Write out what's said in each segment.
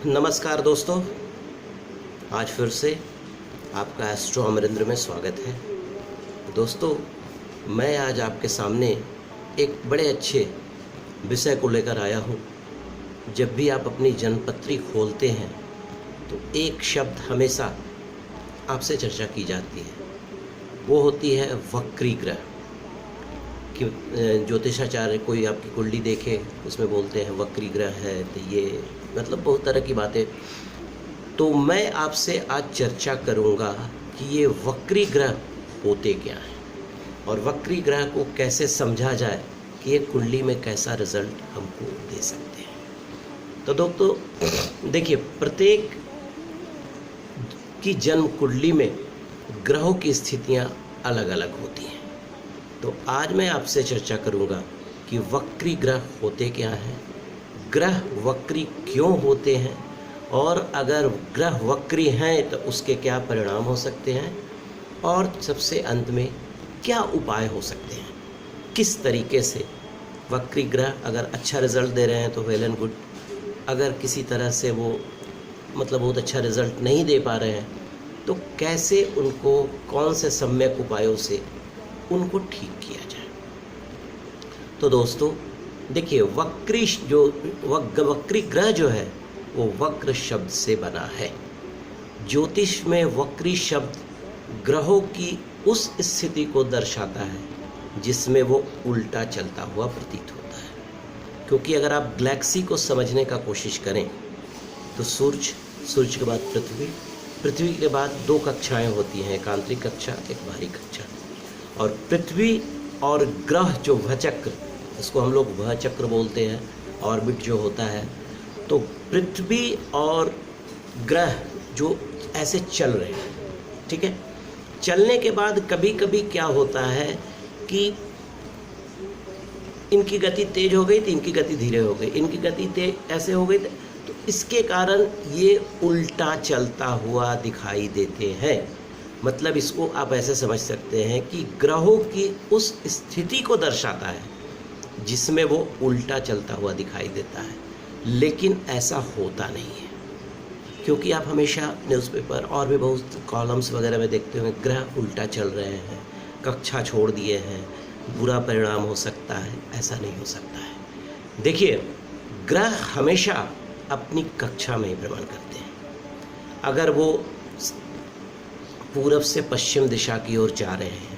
नमस्कार दोस्तों, आज फिर से आपका एस्ट्रो अमरिंद्र में स्वागत है। दोस्तों, मैं आज आपके सामने एक बड़े अच्छे विषय को लेकर आया हूँ। जब भी आप अपनी जन्मपत्री खोलते हैं तो एक शब्द हमेशा आपसे चर्चा की जाती है, वो होती है वक्री ग्रह। कि ज्योतिषाचार्य कोई आपकी कुंडली देखे, उसमें बोलते हैं वक्री ग्रह है, तो ये मतलब बहुत तरह की बातें। तो मैं आपसे आज चर्चा करूंगा कि ये वक्री ग्रह होते क्या हैं और वक्री ग्रह को कैसे समझा जाए कि ये कुंडली में कैसा रिजल्ट हमको दे सकते हैं। तो दोस्तों देखिए, प्रत्येक की जन्म कुंडली में ग्रहों की स्थितियां अलग अलग होती हैं। तो आज मैं आपसे चर्चा करूंगा कि वक्री ग्रह होते क्या हैं, ग्रह वक्री क्यों होते हैं, और अगर ग्रह वक्री हैं तो उसके क्या परिणाम हो सकते हैं, और सबसे अंत में क्या उपाय हो सकते हैं। किस तरीके से वक्री ग्रह अगर अच्छा रिजल्ट दे रहे हैं तो वेल एंड गुड, अगर किसी तरह से वो मतलब बहुत अच्छा रिजल्ट नहीं दे पा रहे हैं तो कैसे उनको, कौन से सम्यक उपायों से उनको ठीक किया जाए। तो दोस्तों देखिए, वक्री ग्रह जो है वो वक्र शब्द से बना है। ज्योतिष में वक्री शब्द ग्रहों की उस स्थिति को दर्शाता है जिसमें वो उल्टा चलता हुआ प्रतीत होता है। क्योंकि अगर आप गैलेक्सी को समझने का कोशिश करें तो सूर्य के बाद पृथ्वी के बाद दो कक्षाएं होती हैं, एक आंतरिक कक्षा, एक बाहरी कक्षा। और पृथ्वी और ग्रह जो भचक्र, इसको हम लोग भचक्र बोलते हैं, ऑर्बिट जो होता है, तो पृथ्वी और ग्रह जो ऐसे चल रहे हैं, ठीक है। चलने के बाद कभी कभी क्या होता है कि इनकी गति तेज हो गई तो इनकी गति धीरे हो गई, इनकी गति तेज ऐसे हो गई, तो इसके कारण ये उल्टा चलता हुआ दिखाई देते हैं। मतलब इसको आप ऐसे समझ सकते हैं कि ग्रहों की उस स्थिति को दर्शाता है जिसमें वो उल्टा चलता हुआ दिखाई देता है। लेकिन ऐसा होता नहीं है, क्योंकि आप हमेशा न्यूज़पेपर और भी बहुत कॉलम्स वगैरह में देखते होंगे, ग्रह उल्टा चल रहे हैं, कक्षा छोड़ दिए हैं, बुरा परिणाम हो सकता है। ऐसा नहीं हो सकता है। देखिए, ग्रह हमेशा अपनी कक्षा में ही भ्रमण करते हैं। अगर वो पूरब से पश्चिम दिशा की ओर जा रहे हैं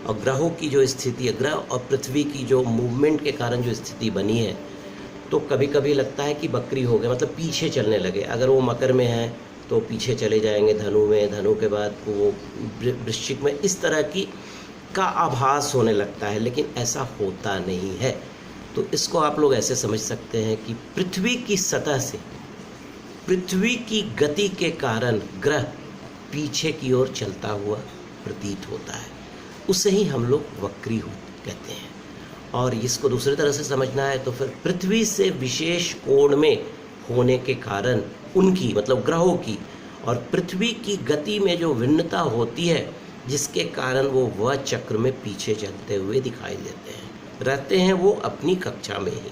और ग्रहों की जो स्थिति है, ग्रह और पृथ्वी की जो मूवमेंट के कारण जो स्थिति बनी है, तो कभी कभी लगता है कि वक्री हो गए, मतलब पीछे चलने लगे। अगर वो मकर में है तो पीछे चले जाएंगे धनु में, धनु के बाद वो वृश्चिक में, इस तरह की का आभास होने लगता है। लेकिन ऐसा होता नहीं है। तो इसको आप लोग ऐसे समझ सकते हैं कि पृथ्वी की सतह से, पृथ्वी की गति के कारण ग्रह पीछे की ओर चलता हुआ प्रतीत होता है, उसे ही हम लोग वक्री कहते हैं। और इसको दूसरी तरह से समझना है तो फिर पृथ्वी से विशेष कोण में होने के कारण उनकी, मतलब ग्रहों की और पृथ्वी की गति में जो भिन्नता होती है, जिसके कारण वो वह चक्र में पीछे चलते हुए दिखाई देते हैं, रहते हैं वो अपनी कक्षा में ही।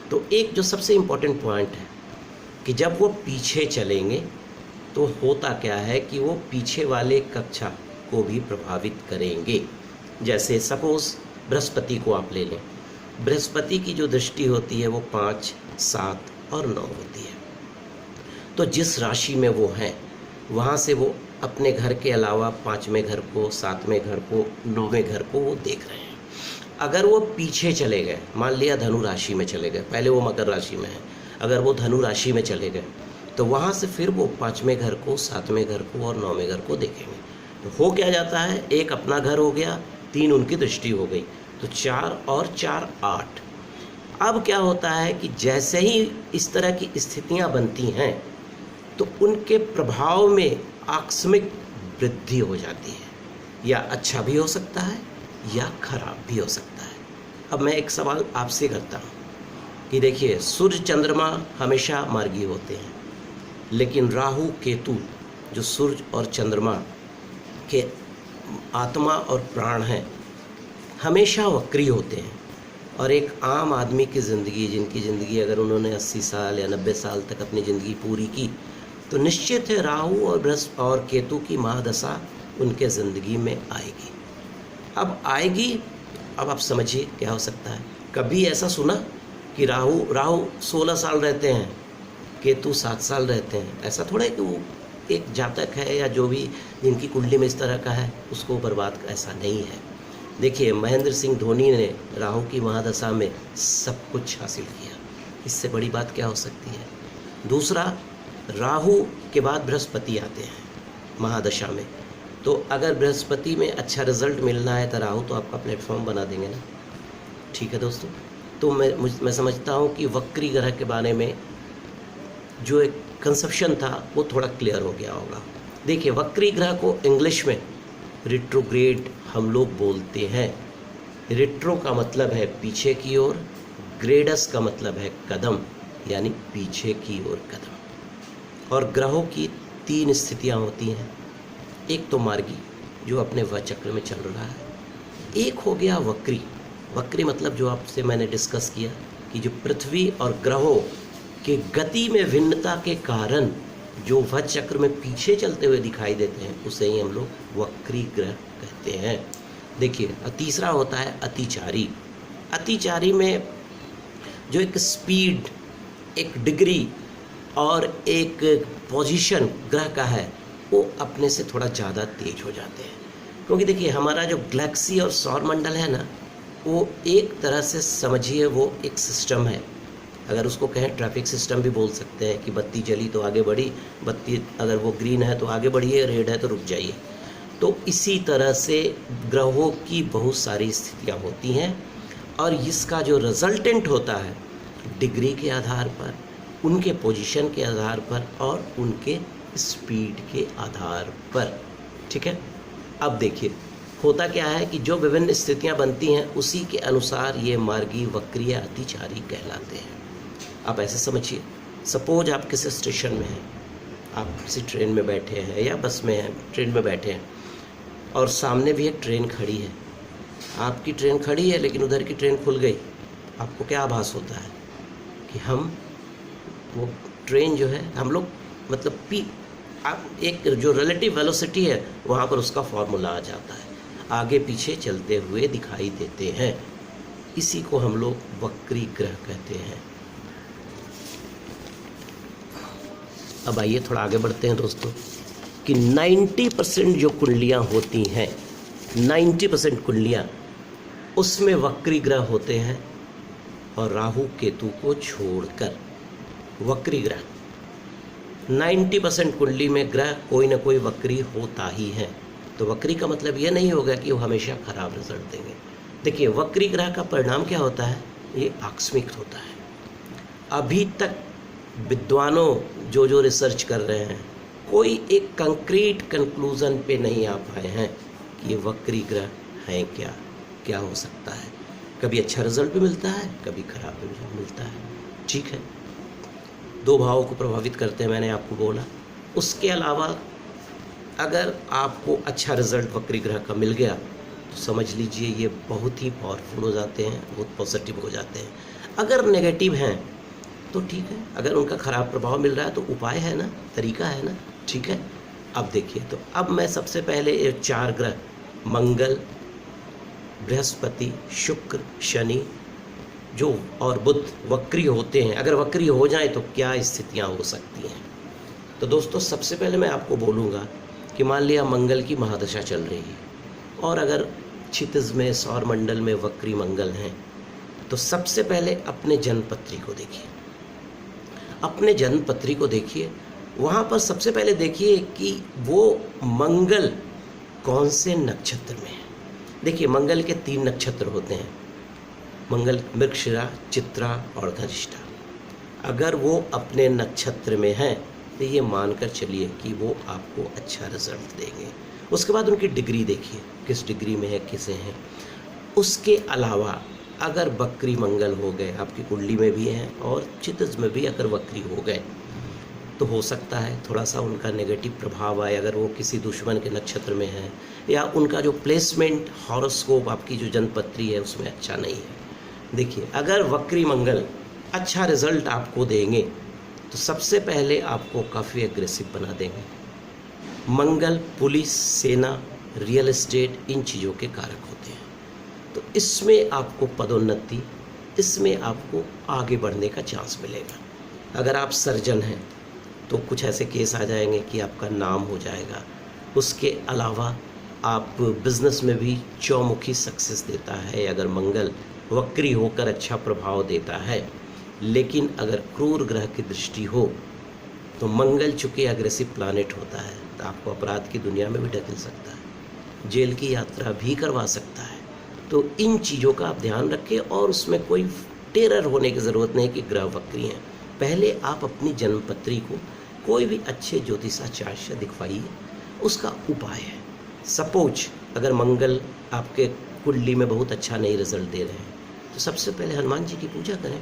तो एक जो सबसे इम्पोर्टेंट पॉइंट है कि जब वो पीछे चलेंगे तो होता क्या है कि वो पीछे वाले कक्षा को भी प्रभावित करेंगे। जैसे सपोज बृहस्पति को आप ले लें, बृहस्पति की जो दृष्टि होती है वो 5, 7 और 9 होती है। तो जिस राशि में वो हैं वहाँ से वो अपने घर के अलावा 5वें घर को, 7वें घर को, 9वें घर को वो देख रहे हैं। अगर वो पीछे चले गए, मान लिया धनु राशि में चले गए, पहले वो मकर राशि में है, अगर वो धनु राशि में चले गए तो वहाँ से फिर वो 5वें घर को, 7वें घर को और 9वें घर को देखेंगे। तो हो क्या जाता है, एक अपना घर हो गया, 3 उनकी दृष्टि हो गई, तो 4 और 4 8। अब क्या होता है कि जैसे ही इस तरह की स्थितियाँ बनती हैं तो उनके प्रभाव में आकस्मिक वृद्धि हो जाती है, या अच्छा भी हो सकता है या खराब भी हो सकता है। अब मैं एक सवाल आपसे करता हूँ कि देखिए, सूर्य चंद्रमा हमेशा मार्गी होते हैं, लेकिन राहु केतु जो सूर्य और चंद्रमा के आत्मा और प्राण हैं, हमेशा वक्री होते हैं। और एक आम आदमी की ज़िंदगी, जिनकी ज़िंदगी अगर उन्होंने 80 साल या 90 साल तक अपनी ज़िंदगी पूरी की, तो निश्चित है राहु और बृहस्पति और केतु की महादशा उनके ज़िंदगी में आएगी। अब आएगी, अब आप समझिए क्या हो सकता है। कभी ऐसा सुना कि राहु 16 साल रहते हैं, केतु 7 साल रहते हैं? ऐसा थोड़ा है कि वो एक जातक है या जो भी जिनकी कुंडली में इस तरह का है उसको बर्बाद, ऐसा नहीं है। देखिए, महेंद्र सिंह धोनी ने राहु की महादशा में सब कुछ हासिल किया, इससे बड़ी बात क्या हो सकती है। दूसरा, राहु के बाद बृहस्पति आते हैं महादशा में, तो अगर बृहस्पति में अच्छा रिजल्ट मिलना है तो राहु तो आपका प्लेटफॉर्म बना देंगे ना। ठीक है दोस्तों, तो मैं समझता हूँ कि वक्री ग्रह के बारे में जो एक कंसेप्शन था वो थोड़ा क्लियर हो गया होगा। देखिए, वक्री ग्रह को इंग्लिश में रिट्रोग्रेड हम लोग बोलते हैं। रिट्रो का मतलब है पीछे की ओर, ग्रेडस का मतलब है कदम, यानी पीछे की ओर कदम। और ग्रहों की 3 स्थितियाँ होती हैं। एक तो मार्गी जो अपने वचक्र में चल रहा है, एक हो गया वक्री। वक्री मतलब जो आपसे मैंने डिस्कस किया कि जो पृथ्वी और ग्रहों के गति में भिन्नता के कारण जो वचक्र में पीछे चलते हुए दिखाई देते हैं, उसे ही हम लोग वक्री ग्रह कहते हैं। देखिए, तीसरा होता है अतिचारी। अतिचारी में जो एक स्पीड, एक डिग्री और एक पोजीशन ग्रह का है, वो अपने से थोड़ा ज़्यादा तेज हो जाते हैं। क्योंकि देखिए, हमारा जो गैलेक्सी और सौर मंडल है ना, वो एक तरह से समझिए वो एक सिस्टम है। अगर उसको कहें ट्रैफिक सिस्टम भी बोल सकते हैं कि बत्ती जली तो आगे बढ़ी, बत्ती अगर वो ग्रीन है तो आगे बढ़िए, रेड है तो रुक जाइए। तो इसी तरह से ग्रहों की बहुत सारी स्थितियाँ होती हैं और इसका जो रिजल्टेंट होता है डिग्री के आधार पर, उनके पोजीशन के आधार पर और उनके स्पीड के आधार पर। ठीक है, अब देखिए होता क्या है कि जो विभिन्न स्थितियाँ बनती हैं उसी के अनुसार ये मार्गी, वक्री या अतिचारी कहलाते हैं। आप ऐसे समझिए, सपोज आप किसी स्टेशन में हैं, आप किसी ट्रेन में बैठे हैं या बस में हैं, ट्रेन में बैठे हैं और सामने भी एक ट्रेन खड़ी है। आपकी ट्रेन खड़ी है लेकिन उधर की ट्रेन खुल गई। आपको क्या आभास होता है कि हम वो ट्रेन जो है हम लोग मतलब आप एक जो रिलेटिव वेलोसिटी है वहाँ पर उसका फॉर्मूला आ जाता है, आगे पीछे चलते हुए दिखाई देते हैं। इसी को हम लोग वक्री ग्रह कहते हैं। अब आइए थोड़ा आगे बढ़ते हैं दोस्तों कि 90% जो कुंडलियाँ होती हैं, 90% कुंडलियाँ उसमें वक्री ग्रह होते हैं और राहु केतु को छोड़कर वक्री ग्रह 90% कुंडली में ग्रह कोई ना कोई वक्री होता ही है। तो वक्री का मतलब ये नहीं होगा कि वो हमेशा खराब रिजल्ट देंगे। देखिए, वक्री ग्रह का परिणाम क्या होता है, ये आकस्मिक होता है। अभी तक विद्वानों जो रिसर्च कर रहे हैं, कोई एक कंक्रीट कंक्लूजन पे नहीं आ पाए हैं कि ये वक्री ग्रह हैं क्या हो सकता है। कभी अच्छा रिजल्ट भी मिलता है, कभी खराब भी मिलता है। ठीक है, 2 भावों को प्रभावित करते हैं, मैंने आपको बोला। उसके अलावा अगर आपको अच्छा रिजल्ट वक्री ग्रह का मिल गया तो समझ लीजिए ये बहुत ही पावरफुल हो जाते हैं, बहुत पॉजिटिव हो जाते हैं। अगर नेगेटिव हैं तो ठीक है, अगर उनका खराब प्रभाव मिल रहा है तो उपाय है ना, तरीका है ना। ठीक है, अब देखिए, तो अब मैं सबसे पहले ये 4 ग्रह मंगल, बृहस्पति, शुक्र, शनि जो और बुध वक्री होते हैं, अगर वक्री हो जाए तो क्या स्थितियां हो सकती हैं। तो दोस्तों, सबसे पहले मैं आपको बोलूँगा कि मान लिया मंगल की महादशा चल रही है और अगर क्षितिज में सौर मंडल में वक्री मंगल हैं, तो सबसे पहले अपने जन्मपत्री को देखिए। अपने जन्मपत्री को देखिए, वहाँ पर सबसे पहले देखिए कि वो मंगल कौन से नक्षत्र में है। देखिए, मंगल के 3 नक्षत्र होते हैं, मंगल, मृगशिरा, चित्रा और धनिष्ठा। अगर वो अपने नक्षत्र में हैं तो ये मानकर चलिए कि वो आपको अच्छा रिजल्ट देंगे। उसके बाद उनकी डिग्री देखिए, किस डिग्री में है, किसे हैं। उसके अलावा अगर वक्री मंगल हो गए, आपकी कुंडली में भी हैं और क्षितिज में भी अगर वक्री हो गए, तो हो सकता है थोड़ा सा उनका नेगेटिव प्रभाव आए। अगर वो किसी दुश्मन के नक्षत्र में है या उनका जो प्लेसमेंट हॉरोस्कोप, आपकी जो जन्मपत्री है, उसमें अच्छा नहीं है, देखिए, अगर वक्री मंगल अच्छा रिजल्ट आपको देंगे तो सबसे पहले आपको काफ़ी एग्रेसिव बना देंगे। मंगल पुलिस, सेना, रियल एस्टेट, इन चीज़ों के कारक होते हैं। तो इसमें आपको पदोन्नति, इसमें आपको आगे बढ़ने का चांस मिलेगा। अगर आप सर्जन हैं तो कुछ ऐसे केस आ जाएंगे कि आपका नाम हो जाएगा। उसके अलावा आप बिजनेस में भी चौमुखी सक्सेस देता है अगर मंगल वक्री होकर अच्छा प्रभाव देता है। लेकिन अगर क्रूर ग्रह की दृष्टि हो तो मंगल चूँकि एग्रेसिव प्लानेट होता है तो आपको अपराध की दुनिया में भी ढकेल सकता है, जेल की यात्रा भी करवा सकता है। तो इन चीज़ों का आप ध्यान रखें और उसमें कोई टेरर होने की ज़रूरत नहीं कि ग्रह वक्री हैं। पहले आप अपनी जन्मपत्री को कोई भी अच्छे ज्योतिषाचार्य से दिखवाइए, उसका उपाय है। सपोज अगर मंगल आपके कुंडली में बहुत अच्छा नहीं रिजल्ट दे रहे हैं तो सबसे पहले हनुमान जी की पूजा करें।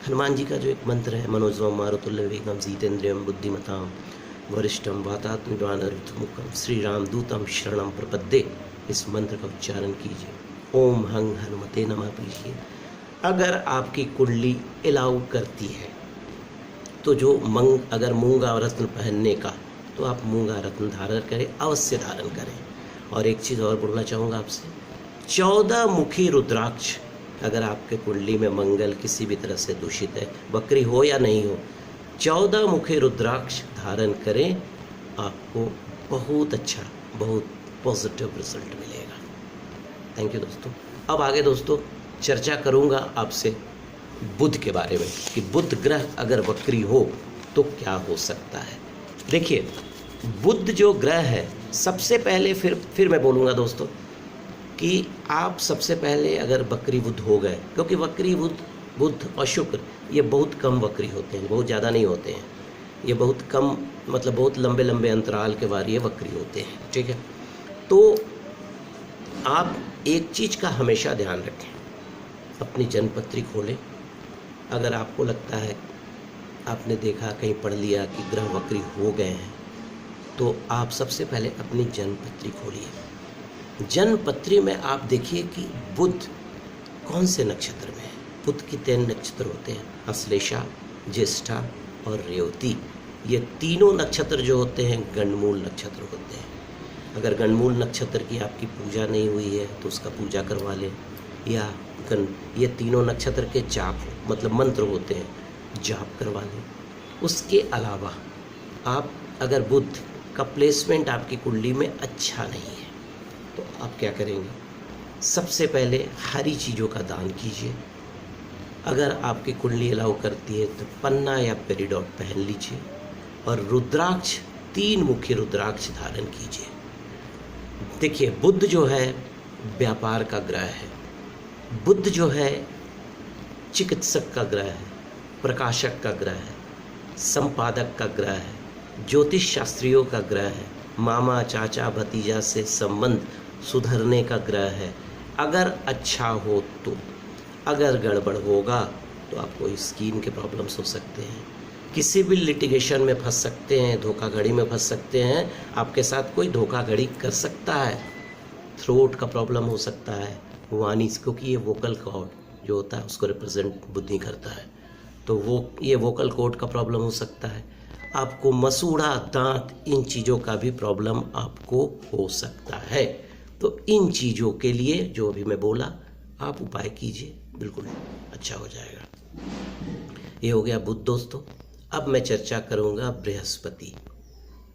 हनुमान जी का जो एक मंत्र है, मनोजवम मारुतुल्य वेगम जितेंद्रियम बुद्धिमताम वरिष्ठम वातात्मजानरुतमुखम श्री राम दूतम शरणम प्रपद्ये, इस मंत्र का उच्चारण कीजिए। ओम हंग हनुमते नमः कीजिए। अगर आपकी कुंडली अलाउ करती है तो जो अगर मूंगा रत्न पहनने का तो आप मूंगा रत्न धारण करें, अवश्य धारण करें। और एक चीज़ और बोलना चाहूँगा आपसे, 14 मुखी रुद्राक्ष अगर आपके कुंडली में मंगल किसी भी तरह से दूषित है, वक्री हो या नहीं हो, 14 मुखी रुद्राक्ष धारण करें, आपको बहुत अच्छा, बहुत पॉजिटिव रिजल्ट मिलेगा। थैंक यू दोस्तों। अब आगे दोस्तों चर्चा करूँगा आपसे बुध के बारे में कि बुध ग्रह अगर वक्री हो तो क्या हो सकता है। देखिए, बुध जो ग्रह है, सबसे पहले फिर मैं बोलूँगा दोस्तों कि आप सबसे पहले अगर वक्री बुध हो गए, क्योंकि वक्री बुध और शुक्र ये बहुत कम वक्री होते हैं, बहुत ज़्यादा नहीं होते हैं, ये बहुत कम, मतलब बहुत लंबे लंबे अंतराल के बाद ये वक्री होते हैं, ठीक है। तो आप एक चीज़ का हमेशा ध्यान रखें, अपनी जन्मपत्री खोलें। अगर आपको लगता है, आपने देखा कहीं पढ़ लिया कि ग्रह वक्री हो गए हैं, तो आप सबसे पहले अपनी जन्मपत्री खोलिए। जन्मपत्री में आप देखिए कि बुध कौन से नक्षत्र में है। बुध की 3 नक्षत्र होते हैं, अश्लेषा, ज्येष्ठा और रेवती। ये तीनों नक्षत्र जो होते हैं गंडमूल नक्षत्र होते हैं। अगर गंडमूल नक्षत्र की आपकी पूजा नहीं हुई है तो उसका पूजा करवा लें, या ये तीनों नक्षत्र के जाप, मतलब मंत्र होते हैं, जाप करवा लें। उसके अलावा आप अगर बुध का प्लेसमेंट आपकी कुंडली में अच्छा नहीं है तो आप क्या करेंगे, सबसे पहले हरी चीज़ों का दान कीजिए। अगर आपकी कुंडली अलाउ करती है तो पन्ना या पेरिडॉट पहन लीजिए और रुद्राक्ष, 3 मुखी रुद्राक्ष धारण कीजिए। देखिए, बुध जो है व्यापार का ग्रह है, बुध जो है चिकित्सक का ग्रह है, प्रकाशक का ग्रह है, संपादक का ग्रह है, ज्योतिष शास्त्रियों का ग्रह है, मामा चाचा भतीजा से संबंध सुधरने का ग्रह है। अगर अच्छा हो तो, अगर गड़बड़ होगा तो आपको स्किन के प्रॉब्लम्स हो सकते हैं, किसी भी लिटिगेशन में फंस सकते हैं, धोखाधड़ी में फंस सकते हैं, आपके साथ कोई धोखाधड़ी कर सकता है, थ्रोट का प्रॉब्लम हो सकता है, वाणी, क्योंकि ये वोकल कॉर्ड जो होता है उसको रिप्रेजेंट बुद्धि करता है, तो ये वोकल कॉर्ड का प्रॉब्लम हो सकता है। आपको मसूड़ा, दांत, इन चीज़ों का भी प्रॉब्लम आपको हो सकता है। तो इन चीज़ों के लिए जो अभी मैं बोला आप उपाय कीजिए, बिल्कुल अच्छा हो जाएगा। ये हो गया बुध दोस्तों। अब मैं चर्चा करूँगा बृहस्पति,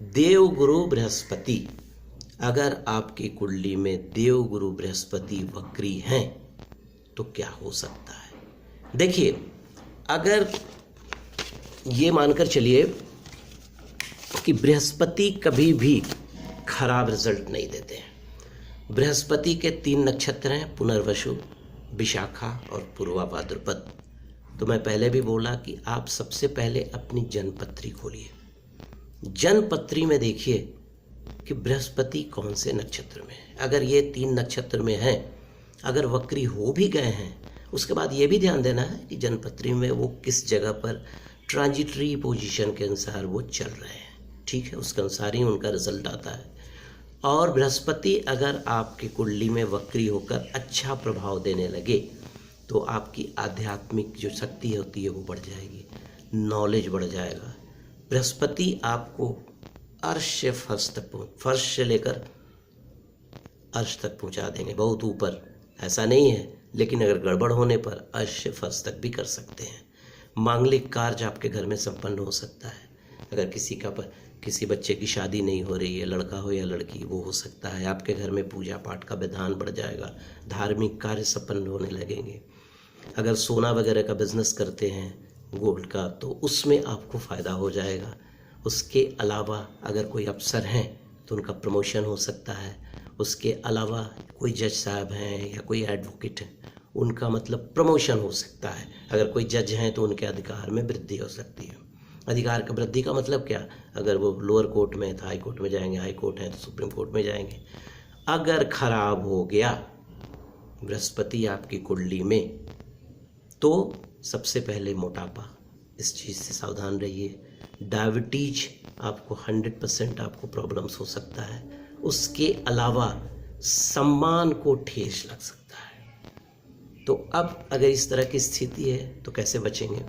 देवगुरु बृहस्पति। अगर आपकी कुंडली में देवगुरु बृहस्पति वक्री हैं तो क्या हो सकता है। देखिए, अगर ये मानकर चलिए कि बृहस्पति कभी भी खराब रिजल्ट नहीं देते हैं। बृहस्पति के 3 नक्षत्र हैं, पुनर्वसु, विशाखा और पूर्वा भाद्रपद। तो मैं पहले भी बोला कि आप सबसे पहले अपनी जन्मपत्री खोलिए। जन्मपत्री में देखिए कि बृहस्पति कौन से नक्षत्र में है। अगर ये 3 नक्षत्र में हैं, अगर वक्री हो भी गए हैं, उसके बाद ये भी ध्यान देना है कि जन्मपत्री में वो किस जगह पर ट्रांजिटरी पोजीशन के अनुसार वो चल रहे हैं, ठीक है, उसके अनुसार ही उनका रिजल्ट आता है। और बृहस्पति अगर आपकी कुंडली में वक्री होकर अच्छा प्रभाव देने लगे तो आपकी आध्यात्मिक जो शक्ति होती है वो बढ़ जाएगी, नॉलेज बढ़ जाएगा। बृहस्पति आपको अर्श से फर्श से लेकर अर्श तक पहुंचा देंगे, बहुत ऊपर ऐसा नहीं है, लेकिन अगर गड़बड़ होने पर अर्श से फर्श तक भी कर सकते हैं। मांगलिक कार्य आपके घर में संपन्न हो सकता है। अगर किसी बच्चे की शादी नहीं हो रही है, लड़का हो या लड़की, वो हो सकता है। आपके घर में पूजा पाठ का विधान बढ़ जाएगा, धार्मिक कार्य संपन्न होने लगेंगे। अगर सोना वगैरह का बिजनेस करते हैं, गोल्ड का, तो उसमें आपको फ़ायदा हो जाएगा। उसके अलावा अगर कोई अफसर हैं तो उनका प्रमोशन हो सकता है। उसके अलावा कोई जज साहब हैं या कोई एडवोकेट है, उनका मतलब प्रमोशन हो सकता है। अगर कोई जज हैं तो उनके अधिकार में वृद्धि हो सकती है। अधिकार का वृद्धि का मतलब क्या? अगर वो लोअर कोर्ट में है तो हाई कोर्ट में जाएंगे, हाई कोर्ट है तो सुप्रीम कोर्ट में जाएंगे। अगर खराब हो गया बृहस्पति आपकी कुंडली में, तो सबसे पहले मोटापा, इस चीज़ से सावधान रहिए। डायबिटीज आपको 100% आपको प्रॉब्लम्स हो सकता है। उसके अलावा सम्मान को ठेस लग सकता है। तो अब अगर इस तरह की स्थिति है तो कैसे बचेंगे?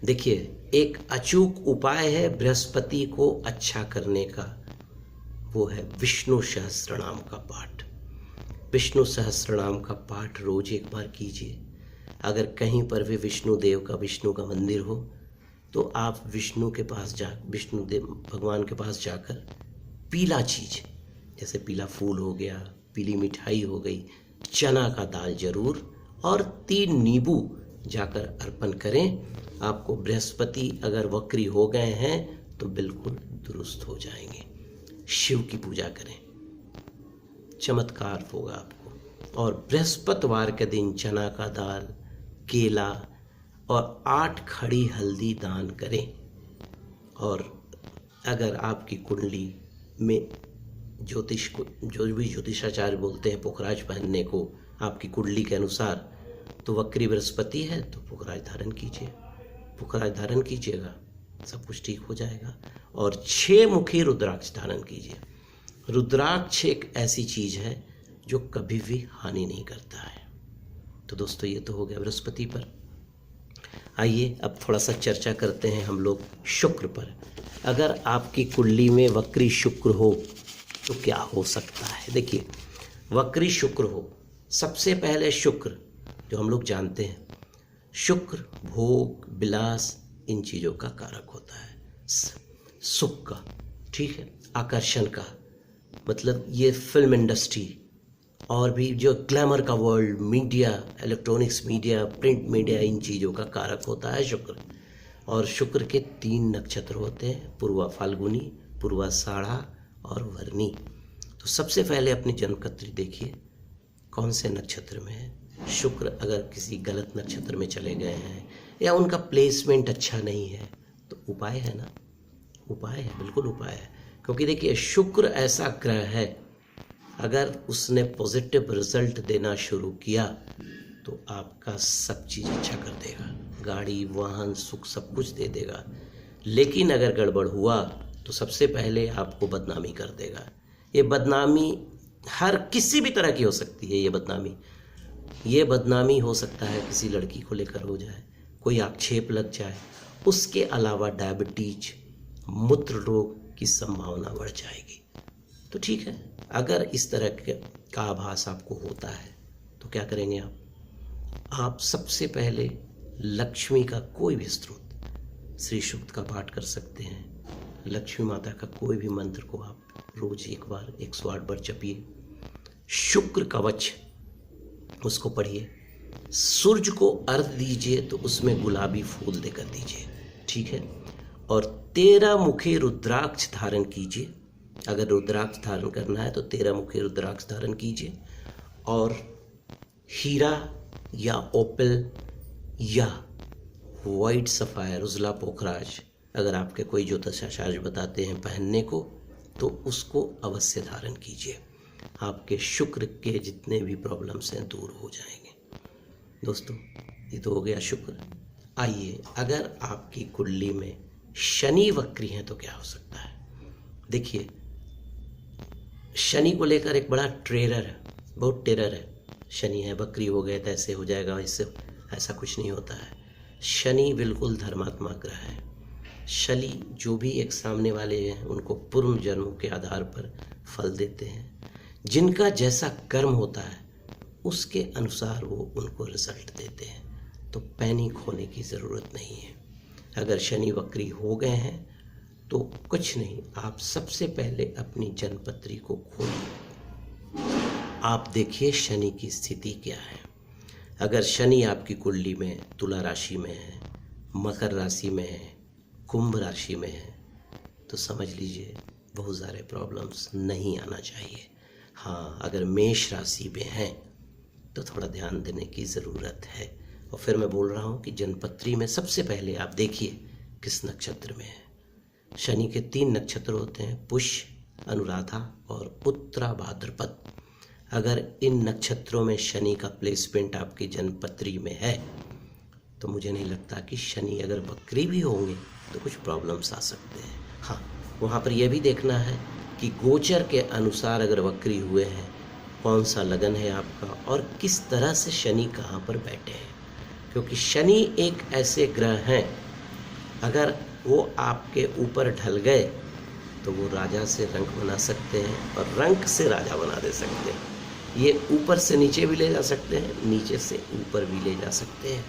देखिए, एक अचूक उपाय है बृहस्पति को अच्छा करने का, वो है विष्णु सहस्त्रनाम का पाठ। विष्णु सहस्त्रनाम का पाठ रोज एक बार कीजिए। अगर कहीं पर भी विष्णु का मंदिर हो तो आप विष्णु देव भगवान के पास जाकर पीला चीज, जैसे पीला फूल हो गया, पीली मिठाई हो गई, चना का दाल जरूर, और 3 नींबू जाकर अर्पण करें। आपको बृहस्पति अगर वक्री हो गए हैं तो बिल्कुल दुरुस्त हो जाएंगे। शिव की पूजा करें, चमत्कार होगा आपको। और बृहस्पतिवार के दिन चना का दाल, केला और 8 खड़ी हल्दी दान करें। और अगर आपकी कुंडली में ज्योतिष को, जो भी ज्योतिषाचार्य बोलते हैं पुखराज पहनने को आपकी कुंडली के अनुसार, तो वक्री बृहस्पति है तो पुखराज धारण कीजिए, पुखराज धारण कीजिएगा, सब कुछ ठीक हो जाएगा। और 6 मुखी रुद्राक्ष धारण कीजिए। रुद्राक्ष एक ऐसी चीज है जो कभी भी हानि नहीं करता है। तो दोस्तों, ये तो हो गया बृहस्पति पर। आइए अब थोड़ा सा चर्चा करते हैं हम लोग शुक्र पर। अगर आपकी कुंडली में वक्री शुक्र हो तो क्या हो सकता है? देखिए, वक्री शुक्र हो, सबसे पहले शुक्र जो हम लोग जानते हैं, शुक्र भोग विलास इन चीज़ों का कारक होता है, सुख का, ठीक है, आकर्षण का, मतलब ये फिल्म इंडस्ट्री और भी जो ग्लैमर का world, media, electronics media, print media, इन चीज़ों का कारक होता है शुक्र। और शुक्र के 3 नक्षत्र होते हैं, पूर्वा फाल्गुनी, पूर्वाषाढ़ा और वर्णी। तो सबसे पहले अपनी जन्मकुंडली देखिए कौन से नक्षत्र में है शुक्र। अगर किसी गलत नक्षत्र में चले गए हैं या उनका प्लेसमेंट अच्छा नहीं है तो उपाय है ना, उपाय है, बिल्कुल उपाय है। क्योंकि देखिए, शुक्र ऐसा ग्रह है, अगर उसने पॉजिटिव रिजल्ट देना शुरू किया तो आपका सब चीज़ अच्छा कर देगा, गाड़ी, वाहन, सुख सब कुछ दे देगा। लेकिन अगर गड़बड़ हुआ तो सबसे पहले आपको बदनामी कर देगा। ये बदनामी हर किसी भी तरह की हो सकती है। ये बदनामी हो सकता है किसी लड़की को लेकर हो जाए, कोई आक्षेप लग जाए। उसके अलावा डायबिटीज, मूत्र रोग की संभावना बढ़ जाएगी। तो ठीक है, अगर इस तरह का आभास आपको होता है तो क्या करेंगे आप सबसे पहले लक्ष्मी का कोई भी स्रोत, श्री सूक्त का पाठ कर सकते हैं। लक्ष्मी माता का कोई भी मंत्र को आप रोज एक बार 108 बार जपिए। शुक्र कवच उसको पढ़िए। सूर्य को अर्घ्य दीजिए तो उसमें गुलाबी फूल देकर दीजिए, ठीक है। और 13 मुखी रुद्राक्ष धारण कीजिए। अगर रुद्राक्ष धारण करना है तो 13 मुखी रुद्राक्ष धारण कीजिए। और हीरा या ओपल या वाइट सफ़ायर, उजला पोखराज, अगर आपके कोई ज्योतिषाचार्य बताते हैं पहनने को तो उसको अवश्य धारण कीजिए। आपके शुक्र के जितने भी प्रॉब्लम्स हैं दूर हो जाएंगे। दोस्तों, ये तो हो गया शुक्र। आइए, अगर आपकी कुंडली में शनि वक्री हैं तो क्या हो सकता है? देखिए, शनि को लेकर एक बड़ा बहुत टेरर है। शनि है वक्री हो गए तो ऐसे हो जाएगा, इससे ऐसा कुछ नहीं होता है। शनि बिल्कुल धर्मात्मा ग्रह है। शनि जो भी एक सामने वाले हैं उनको पूर्व जन्मों के आधार पर फल देते हैं। जिनका जैसा कर्म होता है उसके अनुसार वो उनको रिजल्ट देते हैं। तो पैनिक होने की ज़रूरत नहीं है। अगर शनि वक्री हो गए हैं तो कुछ नहीं, आप सबसे पहले अपनी जन्मपत्री को खोलिए, आप देखिए शनि की स्थिति क्या है। अगर शनि आपकी कुंडली में तुला राशि में है, मकर राशि में है, कुंभ राशि में है, तो समझ लीजिए बहुत सारे प्रॉब्लम्स नहीं आना चाहिए। हाँ, अगर मेष राशि में है तो थोड़ा ध्यान देने की ज़रूरत है। और फिर मैं बोल रहा हूँ कि जन्मपत्री में सबसे पहले आप देखिए किस नक्षत्र में है। शनि के 3 नक्षत्र होते हैं, पुष्य, अनुराधा और उत्तरा भाद्रपद। अगर इन नक्षत्रों में शनि का प्लेसमेंट आपकी जन्मपत्री में है तो मुझे नहीं लगता कि शनि अगर वक्री भी होंगे तो कुछ प्रॉब्लम्स आ सकते हैं। हाँ, वहाँ पर यह भी देखना है कि गोचर के अनुसार अगर वक्री हुए हैं कौन सा लगन है आपका और किस तरह से शनि कहाँ पर बैठे हैं। क्योंकि शनि एक ऐसे ग्रह हैं, अगर वो आपके ऊपर ढल गए तो वो राजा से रंक बना सकते हैं और रंक से राजा बना दे सकते हैं। ये ऊपर से नीचे भी ले जा सकते हैं, नीचे से ऊपर भी ले जा सकते हैं।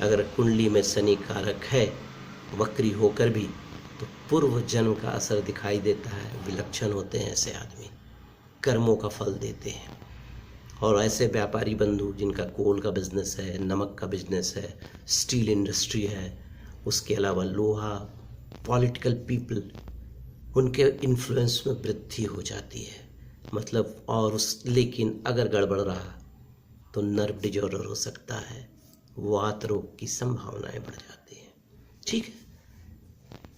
अगर कुंडली में शनि कारक है वक्री होकर भी तो पूर्व जन्म का असर दिखाई देता है। विलक्षण होते हैं ऐसे आदमी, कर्मों का फल देते हैं। और ऐसे व्यापारी बंधु जिनका कोल का बिजनेस है, नमक का बिजनेस है, स्टील इंडस्ट्री है, उसके अलावा लोहा, पॉलिटिकल पीपल, उनके इन्फ्लुएंस में वृद्धि हो जाती है। मतलब और उस लेकिन अगर गड़बड़ रहा तो नर्व डिजॉर्डर हो सकता है, वात रोग की संभावनाएं बढ़ जाती हैं। ठीक है,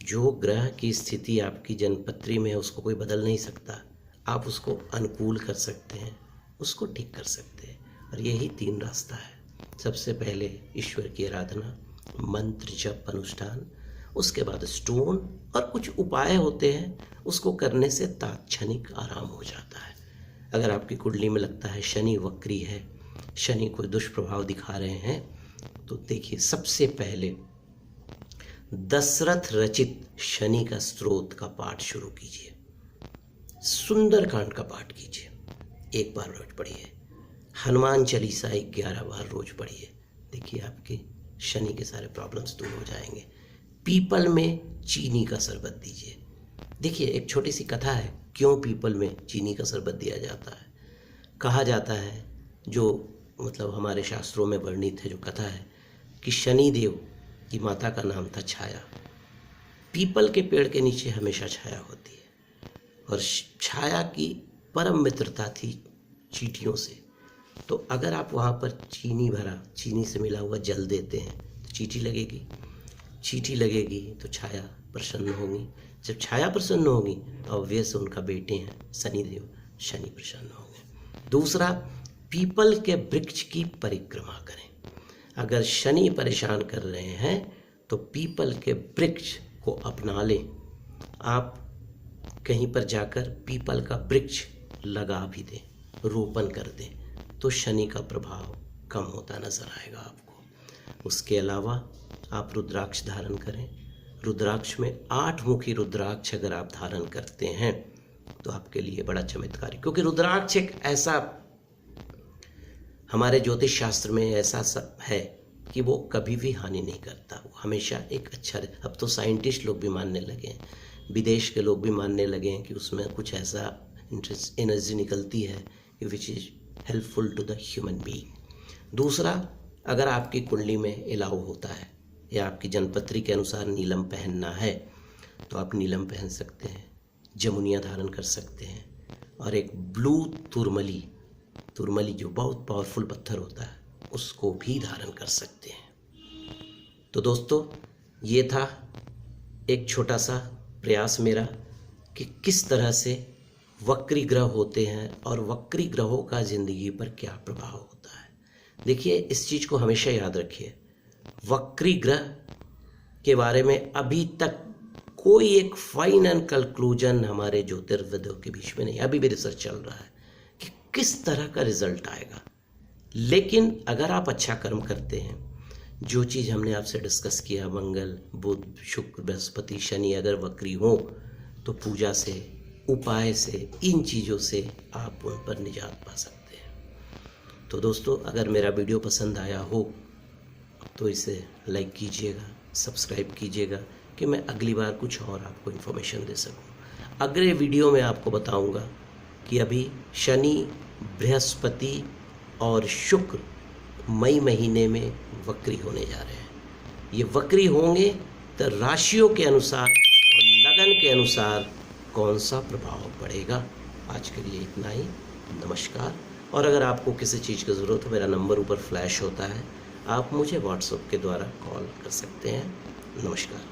जो ग्रह की स्थिति आपकी जन्मपत्री में है उसको कोई बदल नहीं सकता। आप उसको अनुकूल कर सकते हैं, उसको ठीक कर सकते हैं, और यही 3 रास्ता है। सबसे पहले ईश्वर की आराधना, मंत्र जप अनुष्ठान, उसके बाद स्टोन और कुछ उपाय होते हैं, उसको करने से तात्क्षणिक आराम हो जाता है। अगर आपकी कुंडली में लगता है शनि वक्री है, शनि कोई दुष्प्रभाव दिखा रहे हैं, तो देखिए सबसे पहले दशरथ रचित शनि का स्तोत्र का पाठ शुरू कीजिए, सुंदरकांड का पाठ कीजिए, 1 बार रोज पढ़िए। हनुमान चालीसा 11 बार रोज पढ़िए। देखिए आपके शनि के सारे प्रॉब्लम्स दूर हो जाएंगे। पीपल में चीनी का शरबत दीजिए। देखिए एक छोटी सी कथा है, क्यों पीपल में चीनी का शरबत दिया जाता है। कहा जाता है, जो मतलब हमारे शास्त्रों में वर्णित है जो कथा है, कि शनि देव की माता का नाम था छाया। पीपल के पेड़ के नीचे हमेशा छाया होती है और छाया की परम मित्रता थी चींटियों से। तो अगर आप वहाँ पर चीनी भरा, चीनी से मिला हुआ जल देते हैं तो चींटी लगेगी, चींटी लगेगी तो छाया प्रसन्न होगी। जब छाया प्रसन्न होगी तो ऑब्वियस उनका बेटे हैं शनिदेव, शनि प्रसन्न होंगे। दूसरा, पीपल के वृक्ष की परिक्रमा करें। अगर शनि परेशान कर रहे हैं तो पीपल के वृक्ष को अपना लें। आप कहीं पर जाकर पीपल का वृक्ष लगा भी दें, रोपण कर दें, तो शनि का प्रभाव कम होता नजर आएगा आपको। उसके अलावा आप रुद्राक्ष धारण करें। रुद्राक्ष में 8 मुखी रुद्राक्ष अगर आप धारण करते हैं तो आपके लिए बड़ा चमत्कारी, क्योंकि रुद्राक्ष एक ऐसा, हमारे ज्योतिष शास्त्र में ऐसा सब है कि वो कभी भी हानि नहीं करता, वो हमेशा एक अच्छा। अब तो साइंटिस्ट लोग भी मानने लगे हैं, विदेश के लोग भी मानने लगे हैं कि उसमें कुछ ऐसा एनर्जी निकलती है which is helpful to the human being. दूसरा, अगर आपकी कुंडली में इलाव होता है या आपकी जन्मपत्री के अनुसार नीलम पहनना है तो आप नीलम पहन सकते हैं, जमुनिया धारण कर सकते हैं, और एक ब्लू तुरमली, तुरमली जो बहुत पावरफुल पत्थर होता है, उसको भी धारण कर सकते हैं। तो दोस्तों, ये था एक छोटा सा प्रयास मेरा कि किस तरह से वक्री ग्रह होते हैं और वक्री ग्रहों का ज़िंदगी पर क्या प्रभाव होता है। देखिए इस चीज़ को हमेशा याद रखिए, वक्री ग्रह के बारे में अभी तक कोई एक फाइनल कंक्लूजन हमारे ज्योतिर्विदों के बीच में नहीं, अभी भी रिसर्च चल रहा है कि किस तरह का रिजल्ट आएगा। लेकिन अगर आप अच्छा कर्म करते हैं, जो चीज़ हमने आपसे डिस्कस किया, मंगल, बुध, शुक्र, बृहस्पति, शनि अगर वक्री हो तो पूजा से, उपाय से, इन चीज़ों से आप उन पर निजात पा सकते हैं। तो दोस्तों, अगर मेरा वीडियो पसंद आया हो तो इसे लाइक कीजिएगा, सब्सक्राइब कीजिएगा कि मैं अगली बार कुछ और आपको इन्फॉर्मेशन दे सकूं। अगले वीडियो में आपको बताऊंगा कि अभी शनि, बृहस्पति और शुक्र मई महीने में वक्री होने जा रहे हैं। ये वक्री होंगे तो राशियों के अनुसार और लगन के अनुसार कौन सा प्रभाव पड़ेगा। आज के लिए इतना ही। नमस्कार। और अगर आपको किसी चीज़ की ज़रूरत हो, मेरा नंबर ऊपर फ्लैश होता है, आप मुझे व्हाट्सएप के द्वारा कॉल कर सकते हैं। नमस्कार।